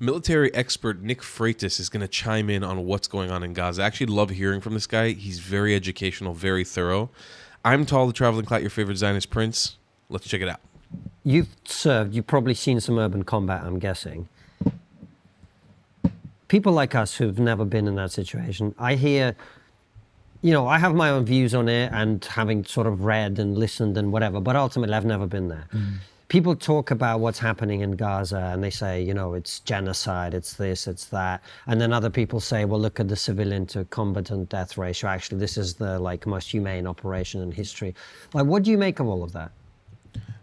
Military expert Nick Freitas is going to chime in on what's going on in Gaza. I actually love hearing from this guy. He's very educational, very thorough. I'm Tall, the Traveling Clat, your favorite Zionist prince. Let's check it out. You've served, you've probably seen some urban combat, I'm guessing. People like us who've never been in that situation, I hear, you know, I have my own views on it and having sort of read and listened and whatever, but ultimately I've never been there. People talk about what's happening in Gaza and they say, you know, it's genocide, it's this, it's that. And then other people say, well, look at the civilian to combatant death ratio. Actually, this is the most humane operation in history. Like, what do you make of all of that?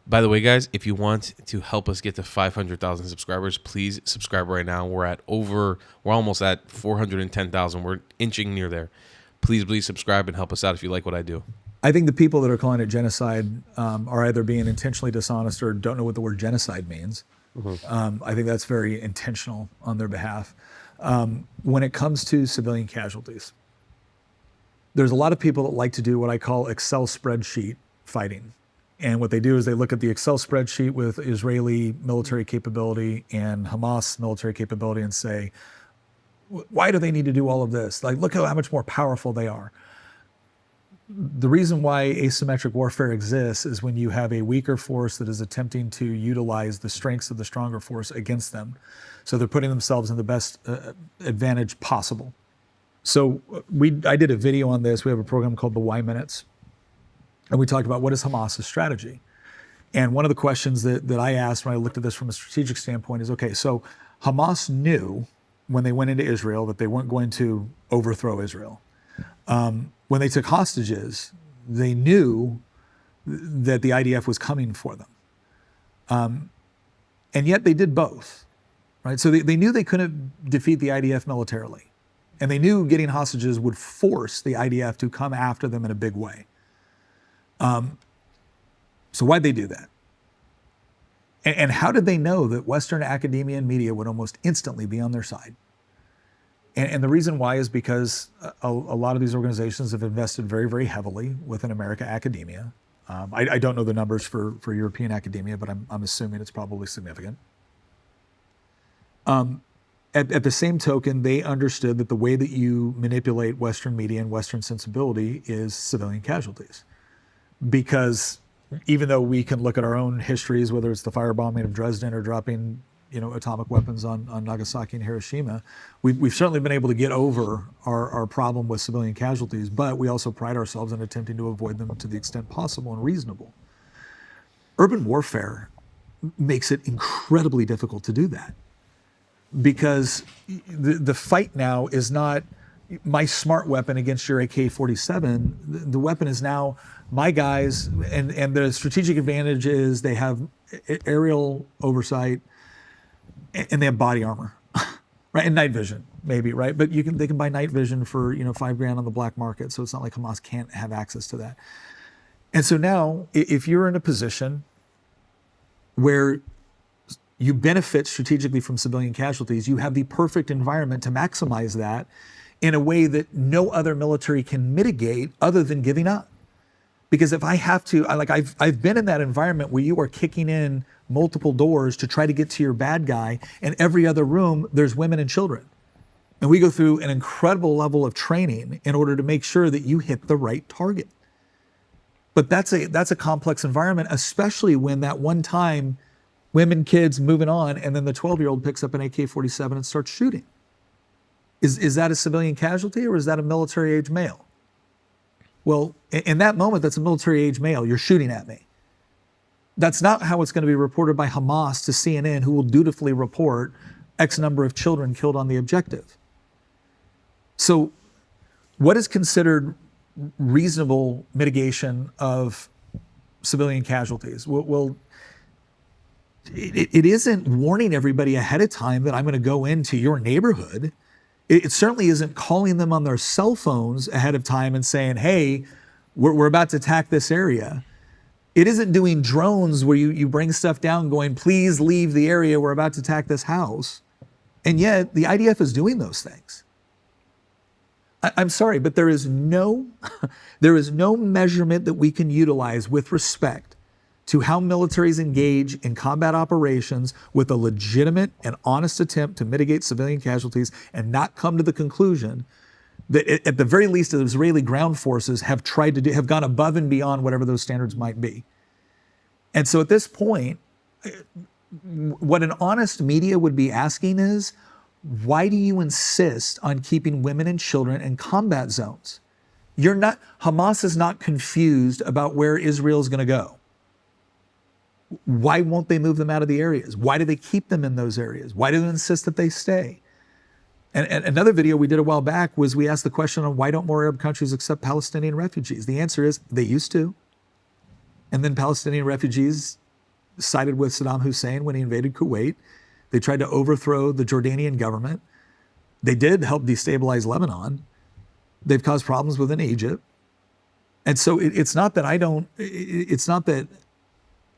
By the way, guys, if you want to help us get to 500,000 subscribers, please subscribe right now. We're almost at 410,000. We're inching near there. Please subscribe and help us out if you like what I do. I think the people that are calling it genocide are either being intentionally dishonest or don't know what the word genocide means. I think that's very intentional on their behalf. When it comes to civilian casualties, there's a lot of people that like to do what I call Excel spreadsheet fighting. And what they do is they look at the Excel spreadsheet with Israeli military capability and Hamas military capability and say, why do they need to do all of this? Like, look how much more powerful they are. The reason why asymmetric warfare exists is when you have a weaker force that is attempting to utilize the strengths of the stronger force against them. So they're putting themselves in the best advantage possible. So I did a video on this. We have a program called the Y Minutes. And we talked about what is Hamas' strategy. And one of the questions that I asked when I looked at this from a strategic standpoint is, okay, so Hamas knew when they went into Israel that they weren't going to overthrow Israel. When they took hostages, they knew that the IDF was coming for them. And yet they did both, right? So they knew they couldn't defeat the IDF militarily. And they knew getting hostages would force the IDF to come after them in a big way. So why'd they do that? And how did they know that Western academia and media would almost instantly be on their side? And the reason why is because a lot of these organizations have invested very, very heavily within America academia. I don't know the numbers for European academia, but I'm assuming it's probably significant. At the same token, they understood that the way that you manipulate Western media and Western sensibility is civilian casualties. Because even though we can look at our own histories, whether it's the firebombing of Dresden or dropping, you know, atomic weapons on Nagasaki and Hiroshima, we've certainly been able to get over our problem with civilian casualties, but we also pride ourselves in attempting to avoid them to the extent possible and reasonable. Urban warfare makes it incredibly difficult to do that because the fight now is not my smart weapon against your AK-47. The weapon is now my guys, and the strategic advantage is they have aerial oversight and they have body armor, right? And night vision, maybe, right? But they can buy night vision for, you know, $5,000 on the black market. So it's not like Hamas can't have access to that. And so now, if you're in a position where you benefit strategically from civilian casualties, you have the perfect environment to maximize that in a way that no other military can mitigate other than giving up. Because if I have to, I've been in that environment where you are kicking in multiple doors to try to get to your bad guy, and every other room there's women and children. And we go through an incredible level of training in order to make sure that you hit the right target. But that's a complex environment, especially when that one time women, kids moving on, and then the 12-year-old picks up an AK-47 and starts shooting. Is that a civilian casualty or is that a military age male? Well, in that moment, that's a military age male. You're shooting at me. That's not how it's going to be reported by Hamas to CNN, who will dutifully report X number of children killed on the objective. So what is considered reasonable mitigation of civilian casualties? Well, it isn't warning everybody ahead of time that I'm going to go into your neighborhood. It certainly isn't calling them on their cell phones ahead of time and saying, hey, we're about to attack this area. It isn't doing drones where you bring stuff down going, please leave the area, we're about to attack this house. And yet the IDF is doing those things. I'm sorry, but there is no measurement that we can utilize with respect to how militaries engage in combat operations with a legitimate and honest attempt to mitigate civilian casualties and not come to the conclusion that at the very least the Israeli ground forces have have gone above and beyond whatever those standards might be. And so at this point, what an honest media would be asking is, why do you insist on keeping women and children in combat zones? Hamas is not confused about where Israel is going to go. Why won't they move them out of the areas? Why do they keep them in those areas? Why do they insist that they stay? And another video we did a while back was we asked the question on why don't more Arab countries accept Palestinian refugees? The answer is they used to. And then Palestinian refugees sided with Saddam Hussein when he invaded Kuwait. They tried to overthrow the Jordanian government. They did help destabilize Lebanon. They've caused problems within Egypt. And so it's not that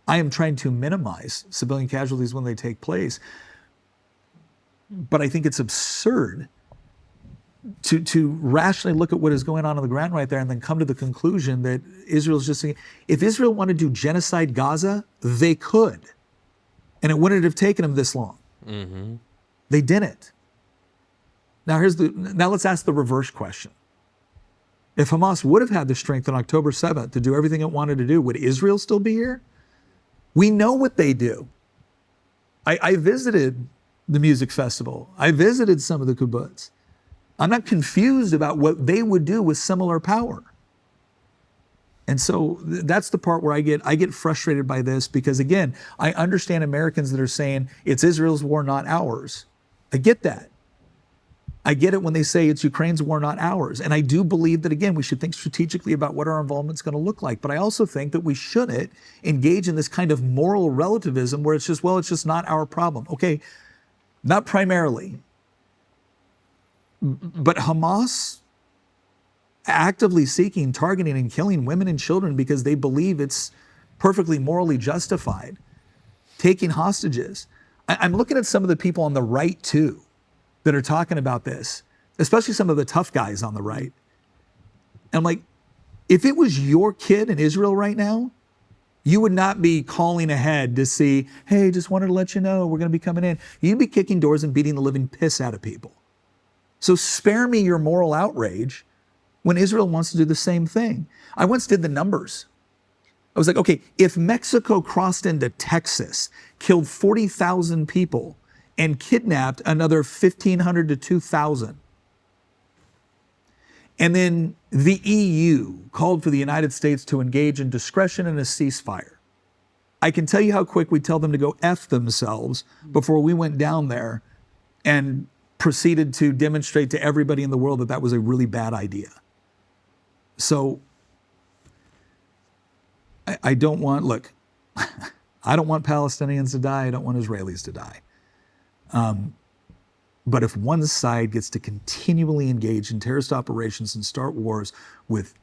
I am trying to minimize civilian casualties when they take place, but I think it's absurd to rationally look at what is going on the ground right there and then come to the conclusion that Israel's just saying, if Israel wanted to genocide Gaza, they could. And it wouldn't have taken them this long. Mm-hmm. They didn't. Now let's ask the reverse question. If Hamas would have had the strength on October 7th to do everything it wanted to do, would Israel still be here? We know what they do. I visited the music festival. I visited some of the kibbutz. I'm not confused about what they would do with similar power. And so that's the part where I get frustrated by this because, again, I understand Americans that are saying it's Israel's war, not ours. I get that. I get it when they say it's Ukraine's war, not ours. And I do believe that, again, we should think strategically about what our involvement's going to look like. But I also think that we shouldn't engage in this kind of moral relativism where it's just not our problem. Okay, not primarily. But Hamas actively seeking, targeting, and killing women and children because they believe it's perfectly morally justified, taking hostages. I'm looking at some of the people on the right, too, that are talking about this, especially some of the tough guys on the right. And I'm like, if it was your kid in Israel right now, you would not be calling ahead to see, hey, just wanted to let you know we're going to be coming in. You'd be kicking doors and beating the living piss out of people. So spare me your moral outrage when Israel wants to do the same thing. I once did the numbers. I was like, okay, if Mexico crossed into Texas, killed 40,000 people, and kidnapped another 1,500 to 2,000, and then the EU called for the United States to engage in discretion and a ceasefire, I can tell you how quick we tell them to go F themselves before we went down there and proceeded to demonstrate to everybody in the world that that was a really bad idea. So I don't want, look, I don't want Palestinians to die. I don't want Israelis to die. But if one side gets to continually engage in terrorist operations and start wars with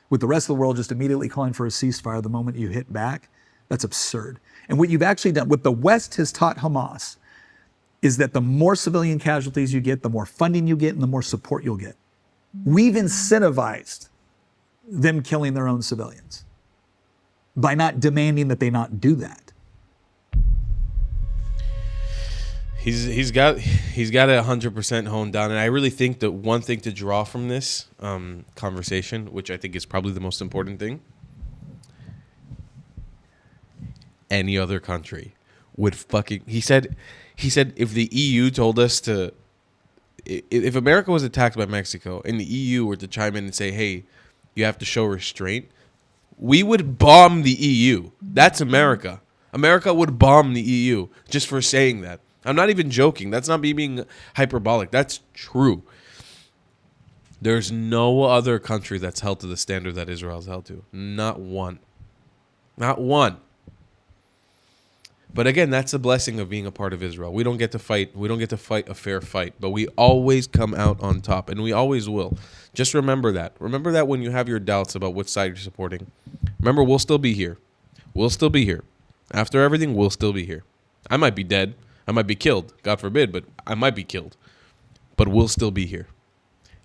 the rest of the world just immediately calling for a ceasefire the moment you hit back, that's absurd. And what you've actually done, what the West has taught Hamas, is that the more civilian casualties you get, the more funding you get, and the more support you'll get. We've incentivized them killing their own civilians by not demanding that they not do that. He's got it 100% honed down, and I really think that one thing to draw from this conversation, which I think is probably the most important thing, any other country would fucking. He said if the EU told us to, if America was attacked by Mexico and the EU were to chime in and say, hey, you have to show restraint, we would bomb the EU. That's America. America would bomb the EU just for saying that. I'm not even joking. That's not me being hyperbolic. That's true. There's no other country that's held to the standard that Israel's held to. Not one. Not one. But again, that's the blessing of being a part of Israel. We don't get to fight. We don't get to fight a fair fight, but we always come out on top, and we always will. Just remember that. Remember that when you have your doubts about which side you're supporting. Remember, we'll still be here. We'll still be here. After everything, we'll still be here. I might be dead. I might be killed. God forbid, but I might be killed. But we'll still be here.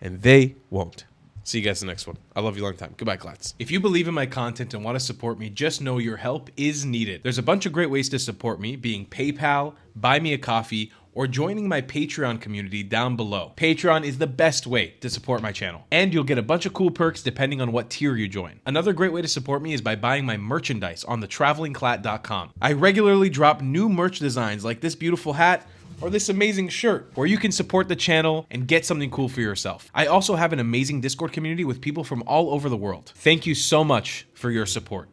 And they won't. See you guys in the next one. I love you long time. Goodbye, Klats. If you believe in my content and want to support me, just know your help is needed. There's a bunch of great ways to support me, being PayPal, Buy Me a Coffee, or joining my Patreon community down below. Patreon is the best way to support my channel, and you'll get a bunch of cool perks depending on what tier you join. Another great way to support me is by buying my merchandise on thetravelingclat.com. I regularly drop new merch designs like this beautiful hat, or this amazing shirt, where you can support the channel and get something cool for yourself. I also have an amazing Discord community with people from all over the world. Thank you so much for your support.